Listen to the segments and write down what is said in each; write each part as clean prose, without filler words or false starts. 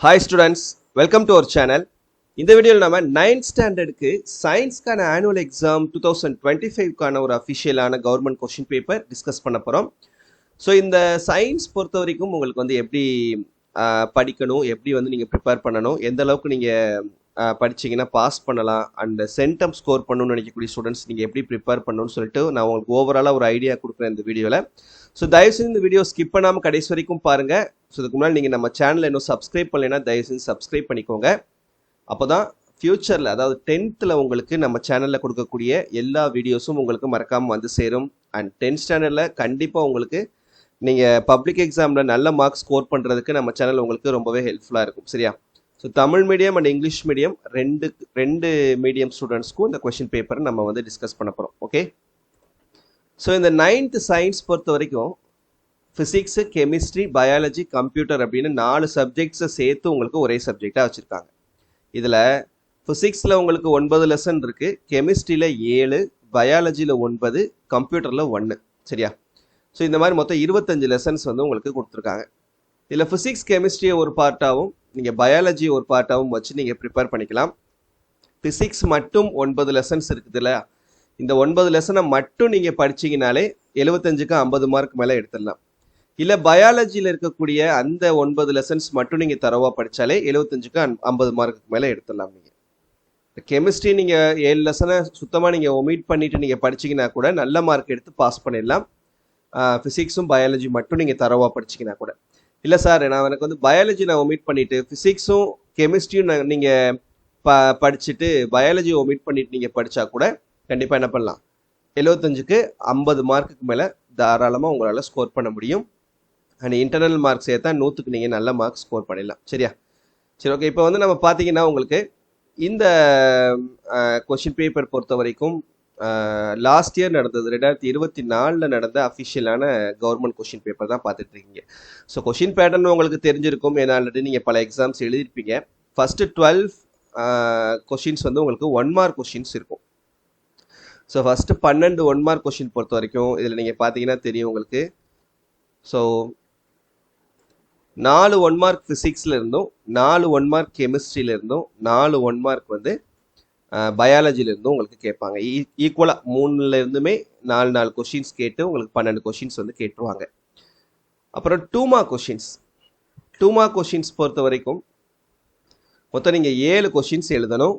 Hi students, welcome to our channel. இந்த வீடியோவில் நம்ம 9th ஸ்டாண்டர்டுக்கு சயின்ஸ்க்கான ஆனுவல் எக்ஸாம் 2025க்கான ஒரு அஃபிஷியலான கவர்மெண்ட் கொஷின் பேப்பர் டிஸ்கஸ் பண்ண போகிறோம். ஸோ இந்த சயின்ஸ் பொறுத்த வரைக்கும் உங்களுக்கு வந்து எப்படி படிக்கணும், எப்படி வந்து நீங்கள் ப்ரிப்பேர் பண்ணணும், எந்த அளவுக்கு நீங்கள் படிச்சிங்கன்னா பாஸ் பண்ணலாம், அண்ட் சென்டம் ஸ்கோர் பண்ணணும்னு நினைக்கக்கூடிய ஸ்டூடெண்ட்ஸ் நீங்கள் எப்படி ப்ரிப்பேர் பண்ணணும்னு சொல்லிட்டு நான் உங்களுக்கு ஓவராலாக ஒரு ஐடியா கொடுக்குறேன் இந்த வீடியோவில். ஸோ தயவுசெய்து இந்த வீடியோ ஸ்கிப் பண்ணாமல் கடைசி வரைக்கும் பாருங்கள். ஸோ இதுக்கு முன்னாடி நீங்கள் நம்ம சேனலை இன்னும் சப்ஸ்கிரைப் பண்ணலைன்னா தயவுசெய்து சப்ஸ்கிரைப் பண்ணிக்கோங்க. அப்போ தான் ஃப்யூச்சரில், அதாவது 10th உங்களுக்கு நம்ம சேனலில் கொடுக்கக்கூடிய எல்லா வீடியோஸும் உங்களுக்கு மறக்காமல் வந்து சேரும். அண்ட் 10th ஸ்டாண்டர்டில் கண்டிப்பாக உங்களுக்கு நீங்கள் பப்ளிக் எக்ஸாமில் நல்ல மார்க்ஸ் ஸ்கோர் பண்ணுறதுக்கு நம்ம சேனல் உங்களுக்கு ரொம்பவே ஹெல்ப்ஃபுல்லாக இருக்கும். சரியா? So Tamil medium and English medium ரெண்டு மீடியம் ஸ்டூடெண்ட்ஸ்க்கும் இந்த கொஷின் பேப்பரை நம்ம வந்து டிஸ்கஸ் பண்ண போகிறோம். ஓகே, ஸோ இந்த 9th சயின்ஸ் பொறுத்த வரைக்கும் ஃபிசிக்ஸு, கெமிஸ்ட்ரி, பயாலஜி, கம்ப்யூட்டர் அப்படின்னு 4 சப்ஜெக்ட்ஸை சேர்த்து உங்களுக்கு ஒரே சப்ஜெக்டாக வச்சுருக்காங்க. இதில் ஃபிசிக்ஸில் உங்களுக்கு 9 லெசன் இருக்குது, கெமிஸ்ட்ரியில் 7, பயாலஜியில் 9, கம்ப்யூட்டரில் 1. சரியா? ஸோ இந்த மாதிரி மொத்தம் 25 லெசன்ஸ் வந்து உங்களுக்கு கொடுத்துருக்காங்க. இதில் ஃபிசிக்ஸ், கெமிஸ்ட்ரியை ஒரு பார்ட்டாகவும் நீங்கள் பயாலஜி ஒரு பார்ட்டாகவும் வச்சு நீங்கள் ப்ரிப்பேர் பண்ணிக்கலாம். ஃபிசிக்ஸ் மட்டும் 9 லெசன்ஸ் இருக்குதுல்ல, இந்த 9 லெசனை மட்டும் நீங்கள் படிச்சிங்கனாலே 75க்கு 50 மார்க் மேலே எடுத்துடலாம். இல்லை பயாலஜியில் இருக்கக்கூடிய அந்த 9 லெசன்ஸ் மட்டும் நீங்கள் தரவாக படித்தாலே 75க்கு 50 மார்க்குக்கு மேலே எடுத்துடலாம். நீங்கள் கெமிஸ்ட்ரி நீங்கள் 7 லெசனை சுத்தமாக நீங்கள் ஒமிட் பண்ணிவிட்டு நீங்கள் படிச்சிங்கன்னா கூட நல்ல மார்க் எடுத்து பாஸ் பண்ணிடலாம். ஃபிசிக்ஸும் பயாலஜி மட்டும் நீங்கள் தரவாக படிச்சிங்கன்னா கூட. இல்லை சார், எனக்கு வந்து பயாலஜி நான் ஒமிட் பண்ணிவிட்டு ஃபிசிக்ஸும் கெமிஸ்ட்ரியும் நீங்கள் படிச்சுட்டு பயாலஜி ஒமிட் பண்ணிவிட்டு நீங்கள் படித்தா கூட கண்டிப்பாக என்ன பண்ணலாம், 75க்கு 50 மார்க்குக்கு மேலே தாராளமாக உங்களால் ஸ்கோர் பண்ண முடியும். அண்ட் இன்டர்னல் மார்க்ஸ் சேர்த்தா 100க்கு நீங்கள் நல்ல மார்க்ஸ் ஸ்கோர் பண்ணிடலாம். சரியா? சரி, ஓகே. இப்போ வந்து நம்ம பார்த்தீங்கன்னா உங்களுக்கு இந்த கொஷின் பேப்பர் பொறுத்த வரைக்கும் லாஸ்ட் இயர் நடந்தது 2024 நடந்த அஃபிஷியலான கவர்மெண்ட் கொஷின் பேப்பர் தான் பார்த்துட்டு இருக்கீங்க. ஸோ கொஷின் பேட்டர்ன் உங்களுக்கு தெரிஞ்சிருக்கும், ஏன்னா ஆல்ரெடி நீங்கள் பல எக்ஸாம்ஸ் எழுதியிருப்பீங்க. ஃபஸ்ட்டு 12 கொஷின்ஸ் வந்து உங்களுக்கு 1 மார்க் கொஷின்ஸ் இருக்கும். ஸோ ஃபஸ்ட்டு 12 1 மார்க் கொஷின் பொறுத்த வரைக்கும் இதில் நீங்கள் பார்த்தீங்கன்னா தெரியும் உங்களுக்கு. ஸோ 4 1 மார்க் ஃபிசிக்ஸில் இருந்தும், 4 1 மார்க் கெமிஸ்ட்ரியில் இருந்தும், 4 1 மார்க் வந்து பயாலஜிலேருந்தும் உங்களுக்கு கேட்பாங்க. ஈக்குவலாக 3ல இருந்துமே 4 கொஷின்ஸ் கேட்டு உங்களுக்கு 12 கொஷின்ஸ் வந்து கேட்டுருவாங்க. அப்புறம் 2 மார்க் கொஷின்ஸ். 2 மார்க் கொஷின்ஸ் பொறுத்த வரைக்கும் மொத்தம் நீங்கள் 7 கொஷின்ஸ் எழுதணும்.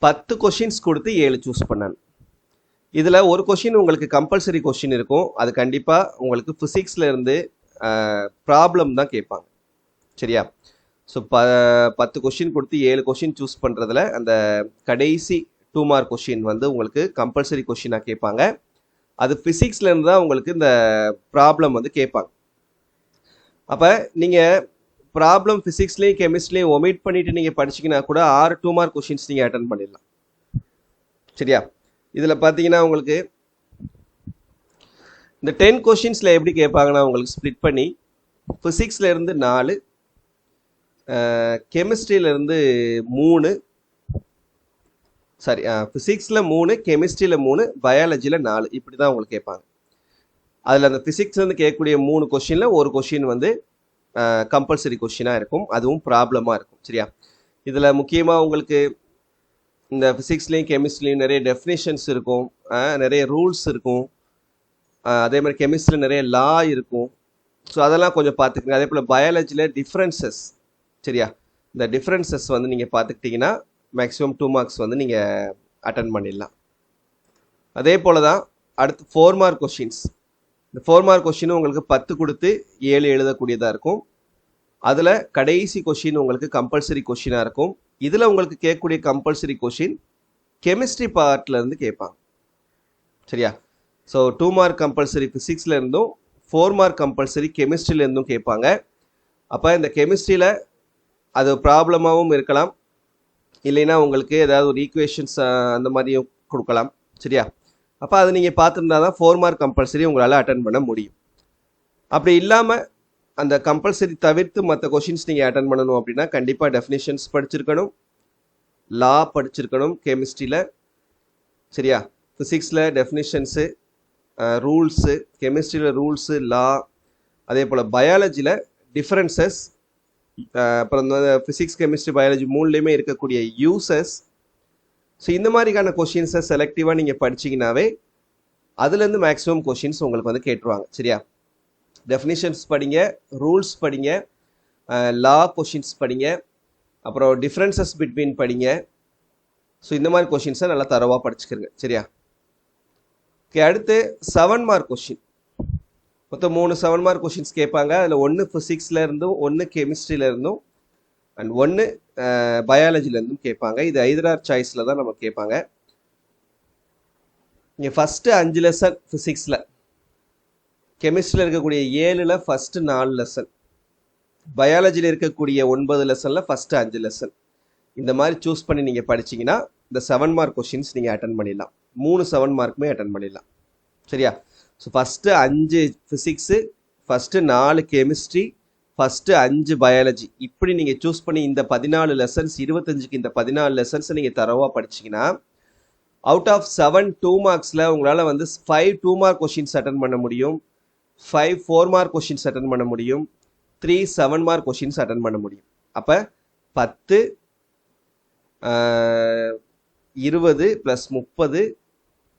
10 கொஷின்ஸ் கொடுத்து 7 சூஸ் பண்ணணும். இதில் ஒரு கொஷின் உங்களுக்கு கம்பல்சரி கொஷின் இருக்கும். அது கண்டிப்பாக உங்களுக்கு ஃபிசிக்ஸில் இருந்து ப்ராப்ளம் தான் கேட்பாங்க. சரியா? ஸோ 10 கொஷின் கொடுத்து 7 கொஷின் சூஸ் பண்ணுறதுல அந்த கடைசி 2 மார்க் கொஷின் வந்து உங்களுக்கு கம்பல்சரி கொஷினாக கேட்பாங்க. அது ஃபிசிக்ஸ்லேருந்து தான் உங்களுக்கு இந்த ப்ராப்ளம் வந்து கேட்பாங்க. அப்போ நீங்கள் ப்ராப்ளம் ஃபிசிக்ஸ்லேயும் கெமிஸ்ட்ரிலையும் ஒமிட் பண்ணிவிட்டு நீங்கள் படிச்சிங்கன்னா கூட 6 2 மார்க் கொஷின்ஸ் நீங்கள் அட்டன் பண்ணிடலாம். சரியா? இதில் பார்த்தீங்கன்னா உங்களுக்கு இந்த 10 கொஷின்ஸில் எப்படி கேட்பாங்கன்னா உங்களுக்கு ஸ்ப்ளிட் பண்ணி ஃபிசிக்ஸில் இருந்து 4, கெமிஸ்ட்ரியிலேருந்து 3, சாரி ஃபிசிக்ஸில் 3, கெமிஸ்ட்ரியில் 3, பயாலஜியில் 4, இப்படி தான் உங்களுக்கு கேட்பாங்க. அதில் அந்த ஃபிசிக்ஸ்லேருந்து கேட்கக்கூடிய 3 கொஷினில் ஒரு கொஷின் வந்து கம்பல்சரி கொஷினாக இருக்கும், அதுவும் ப்ராப்ளமாக இருக்கும். சரியா? இதில் முக்கியமாக உங்களுக்கு இந்த ஃபிசிக்ஸ்லேயும் கெமிஸ்ட்ரிலையும் நிறைய டெஃபினேஷன்ஸ் இருக்கும், நிறைய ரூல்ஸ் இருக்கும், அதே மாதிரி கெமிஸ்ட்ரியில் நிறைய லா இருக்கும். ஸோ அதெல்லாம் கொஞ்சம் பார்த்துக்குங்க. அதே போல் பயாலஜியில் டிஃப்ரென்சஸ். சரியா? இந்த டிஃப்ரென்சஸ் வந்து நீங்கள் பார்த்துக்கிட்டிங்கன்னா மேக்ஸிமம் 2 மார்க்ஸ் வந்து நீங்கள் அட்டன் பண்ணிடலாம். அதே போல் தான் அடுத்து 4 மார்க் கொஷின்ஸ். இந்த 4 மார்க் கொஷினும் உங்களுக்கு 10 கொடுத்து 7 எழுதக்கூடியதாக இருக்கும். அதில் கடைசி கொஷின் உங்களுக்கு கம்பல்சரி கொஷினாக இருக்கும். இதில் உங்களுக்கு கேட்கக்கூடிய கம்பல்சரி கொஷின் கெமிஸ்ட்ரி பார்ட்டில் இருந்து கேட்பாங்க. சரியா? ஸோ 2 மார்க் கம்பல்சரி ஃபிசிக்ஸில் இருந்தும் 4 மார்க் கம்பல்சரி கெமிஸ்ட்ரியிலேருந்தும் கேட்பாங்க. அப்போ இந்த கெமிஸ்ட்ரியில் அது ப்ராப்ளமாகவும் இருக்கலாம், இல்லைன்னா உங்களுக்கு ஏதாவது ஒரு ஈக்குவேஷன்ஸ் அந்த மாதிரியும் கொடுக்கலாம். சரியா? அப்போ அது நீங்கள் பார்த்துருந்தா தான் 4 மார்க் கம்பல்சரி உங்களால் அட்டன் பண்ண முடியும். அப்படி இல்லாமல் அந்த கம்பல்சரி தவிர்த்து மற்ற கொஷின்ஸ் நீங்கள் அட்டன் பண்ணணும் அப்படின்னா கண்டிப்பாக டெஃபினிஷன்ஸ் படிச்சிருக்கணும், லா படிச்சிருக்கணும் கெமிஸ்ட்ரியில். சரியா? ஃபிசிக்ஸில் டெஃபினிஷன்ஸு, ரூல்ஸு, கெமிஸ்ட்ரியில் ரூல்ஸு, லா, அதே போல் பயாலஜியில் டிஃப்ரென்சஸ், அப்புறம் ஃபிசிக்ஸ் கெமிஸ்ட்ரி பயாலஜி மூணுலேயுமே இருக்கக்கூடிய யூசஸ். ஸோ இந்த மாதிரிக்கான கொஷின்ஸை செலக்டிவாக நீங்கள் படிச்சிங்கனாவே அதுலேருந்து மேக்ஸிமம் கொஷின்ஸ் உங்களுக்கு வந்து கேட்டுருவாங்க. சரியா? டெஃபினிஷன்ஸ் படிங்க, ரூல்ஸ் படிங்க, லா கொஷின்ஸ் படிங்க, அப்புறம் டிஃப்ரென்சஸ் பிட்வீன் படிங்க. ஸோ இந்த மாதிரி கொஷின்ஸை நல்லா தரவாக படிச்சுக்கிறங்க. சரியா? ஓகே, அடுத்து 7 மார்க் கொஷின். மொத்தம் 3 7 மார்க் கொஷின்ஸ் கேட்பாங்க. அதில் 1 ஃபிசிக்ஸில் இருந்தும், 1 கெமிஸ்ட்ரியில் இருந்தும், அண்ட் 1 பயாலஜிலேருந்தும் கேட்பாங்க. இது ஐதரார் சாய்ஸில் தான் நம்ம கேட்பாங்க. இங்கே ஃபஸ்ட்டு 5 லெசன் ஃபிசிக்ஸில், கெமிஸ்ட்ரியில் இருக்கக்கூடிய 7ல் ஃபஸ்ட்டு 4 லெசன், பயாலஜியில் இருக்கக்கூடிய 9 லெசனில் ஃபஸ்ட்டு 5 லெசன். இந்த மாதிரி சூஸ் பண்ணி நீங்கள் படிச்சிங்கன்னா இந்த 7 மார்க் கொஷின்ஸ் நீங்கள் அட்டன் பண்ணிடலாம். 3 7 மார்க்குமே அட்டன் பண்ணிடலாம். சரியா? So first 5 physics, first 4 chemistry, first 5 biology, இப்படி நீங்கள் சூஸ் பண்ணி இந்த 14 லெசன்ஸ், 25க்கு இந்த 14 லெசன்ஸை நீங்கள் தரவாக படிச்சிங்கன்னா அவுட் ஆஃப் 7 2 மார்க்ஸில் உங்களால் வந்து 5 2 மார்க் கொஷின்ஸ் அட்டன் பண்ண முடியும், 5 4 மார்க் கொஷின்ஸ் அட்டன் பண்ண முடியும், 3 7 மார்க் கொஷின்ஸ் அட்டன் பண்ண முடியும். அப்போ 10 20 ப்ளஸ் 30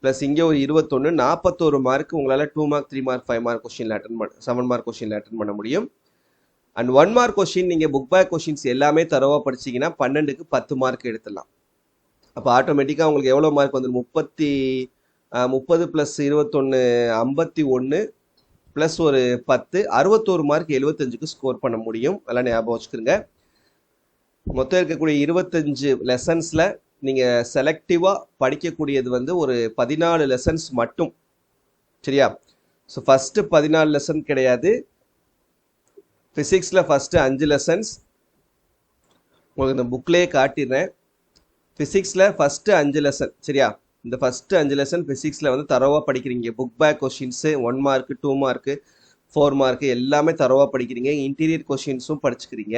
ப்ளஸ் இங்கே ஒரு 21 41 மார்க் உங்களால் 2 மார்க் 3 மார்க் 5 மார்க் கொஷினில் அட்டன் பண்ண 7 மார்க் கொஷினில் அட்டன் பண்ண முடியும். அண்ட் 1 மார்க் கொஷின் நீங்கள் புக் பேக் கொஷின்ஸ் எல்லாமே தரவாக படிச்சிங்கன்னா 12க்கு 10 மார்க் எடுத்துடலாம். அப்போ ஆட்டோமேட்டிக்காக உங்களுக்கு எவ்வளோ மார்க் வந்து 30 ப்ளஸ் 21 51 ப்ளஸ் ஒரு 10 61 மார்க் 75க்கு ஸ்கோர் பண்ண முடியும். அதெல்லாம் ஞாபகம் வச்சுக்கிறங்க. மொத்தம் இருக்கக்கூடிய 25 லெசன்ஸில் நீங்கள் செலக்டிவாக படிக்கக்கூடியது வந்து ஒரு 14 லெசன்ஸ் மட்டும். சரியா? ஸோ ஃபஸ்ட்டு 14 லெசன் கிடையாது. ஃபிசிக்ஸில் ஃபஸ்ட்டு 5 லெசன்ஸ் உங்களுக்கு இந்த புக்லேயே காட்டிடுறேன். ஃபிசிக்ஸில் ஃபஸ்ட்டு 5 லெசன். சரியா? இந்த ஃபஸ்ட்டு 5 லெசன் ஃபிசிக்ஸில் வந்து தரவாக படிக்கிறீங்க. Book back questions 1 mark 2 mark 4 mark எல்லாமே தரவாக படிக்கிறீங்க. இன்டீரியர் கொஷின்ஸும் படிச்சுக்கிறீங்க.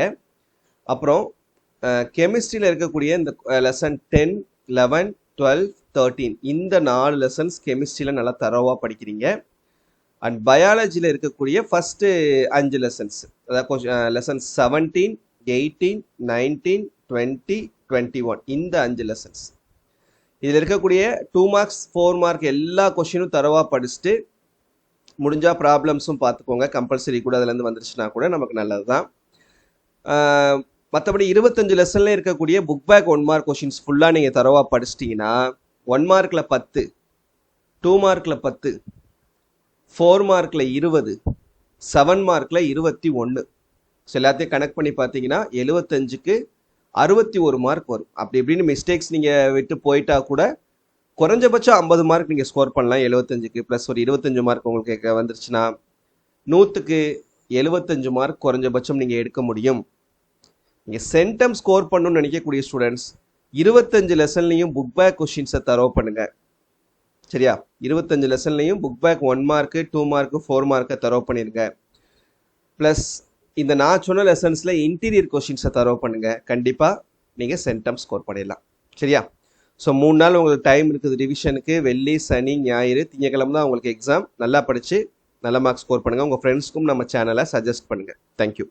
அப்புறம் கெமிஸ்ட்ரியில் இருக்கக்கூடிய இந்த லெசன் 10 11 12 13 இந்த 4 லெசன்ஸ் கெமிஸ்ட்ரியில் நல்லா தரவாக படிக்கிறீங்க. அண்ட் பயாலஜியில் இருக்கக்கூடிய ஃபஸ்ட்டு 5 லெசன்ஸ், அதாவது லெசன் 17 18 19 20 21 இந்த 5 லெசன்ஸ், இதில் இருக்கக்கூடிய 2 மார்க்ஸ் 4 மார்க் எல்லா கொஷினும் தரவாக படிச்சுட்டு முடிஞ்சால் ப்ராப்ளம்ஸும் பார்த்துக்கோங்க. கம்பல்சரி கூட அதுலேருந்து வந்துருச்சுன்னா கூட நமக்கு நல்லது தான். மற்றபடி 25 லெசன்ல இருக்கக்கூடிய புக் பேக் 1 மார்க் கொஷின்ஸ் ஃபுல்லாக நீங்கள் தரவாக படிச்சிட்டிங்கன்னா 1 மார்க்கில் 10, 2 மார்க்கில் 10, 4 மார்க்கில் 20, 7 மார்க்கில் 21. ஸோ எல்லாத்தையும் கனெக்ட் பண்ணி பார்த்தீங்கன்னா 75க்கு 61 மார்க் வரும். அப்படி இப்படின்னு மிஸ்டேக்ஸ் நீங்கள் விட்டு போயிட்டா கூட குறைஞ்சபட்சம் 50 மார்க் நீங்கள் ஸ்கோர் பண்ணலாம். 75க்கு ப்ளஸ் ஒரு 25 மார்க் உங்களுக்கு வந்துருச்சுன்னா 100க்கு 75 மார்க் குறைஞ்சபட்சம் நீங்கள் எடுக்க முடியும். நீங்கள் சென்டம் ஸ்கோர் பண்ணணும்னு நினைக்கக்கூடிய ஸ்டூடெண்ட்ஸ் 25 லெசன்லையும் புக் பேக் கொஷின்ஸை தரவு பண்ணுங்க. சரியா? 25 லெசன்லையும் புக் பேக் 1 மார்க்கு 2 மார்க்கு 4 மார்க்கை தரவு பண்ணிருங்க. ப்ளஸ் இந்த நான் சொன்ன லெசன்ஸில் இன்டீரியர் கொஷின்ஸை தரவு பண்ணுங்க. கண்டிப்பாக நீங்கள் சென்டம் ஸ்கோர் பண்ணிடலாம். சரியா? ஸோ 3 நாள் உங்களுக்கு டைம் இருக்குது ரிவிஷனுக்கு. வெள்ளி சனி ஞாயிறு திங்கக்கிழமை தான் உங்களுக்கு எக்ஸாம். நல்லா படித்து நல்ல மார்க் ஸ்கோர் பண்ணுங்கள். உங்கள் ஃப்ரெண்ட்ஸ்க்கும் நம்ம சேனலை சஜஸ்ட் பண்ணுங்கள். தேங்க்யூ.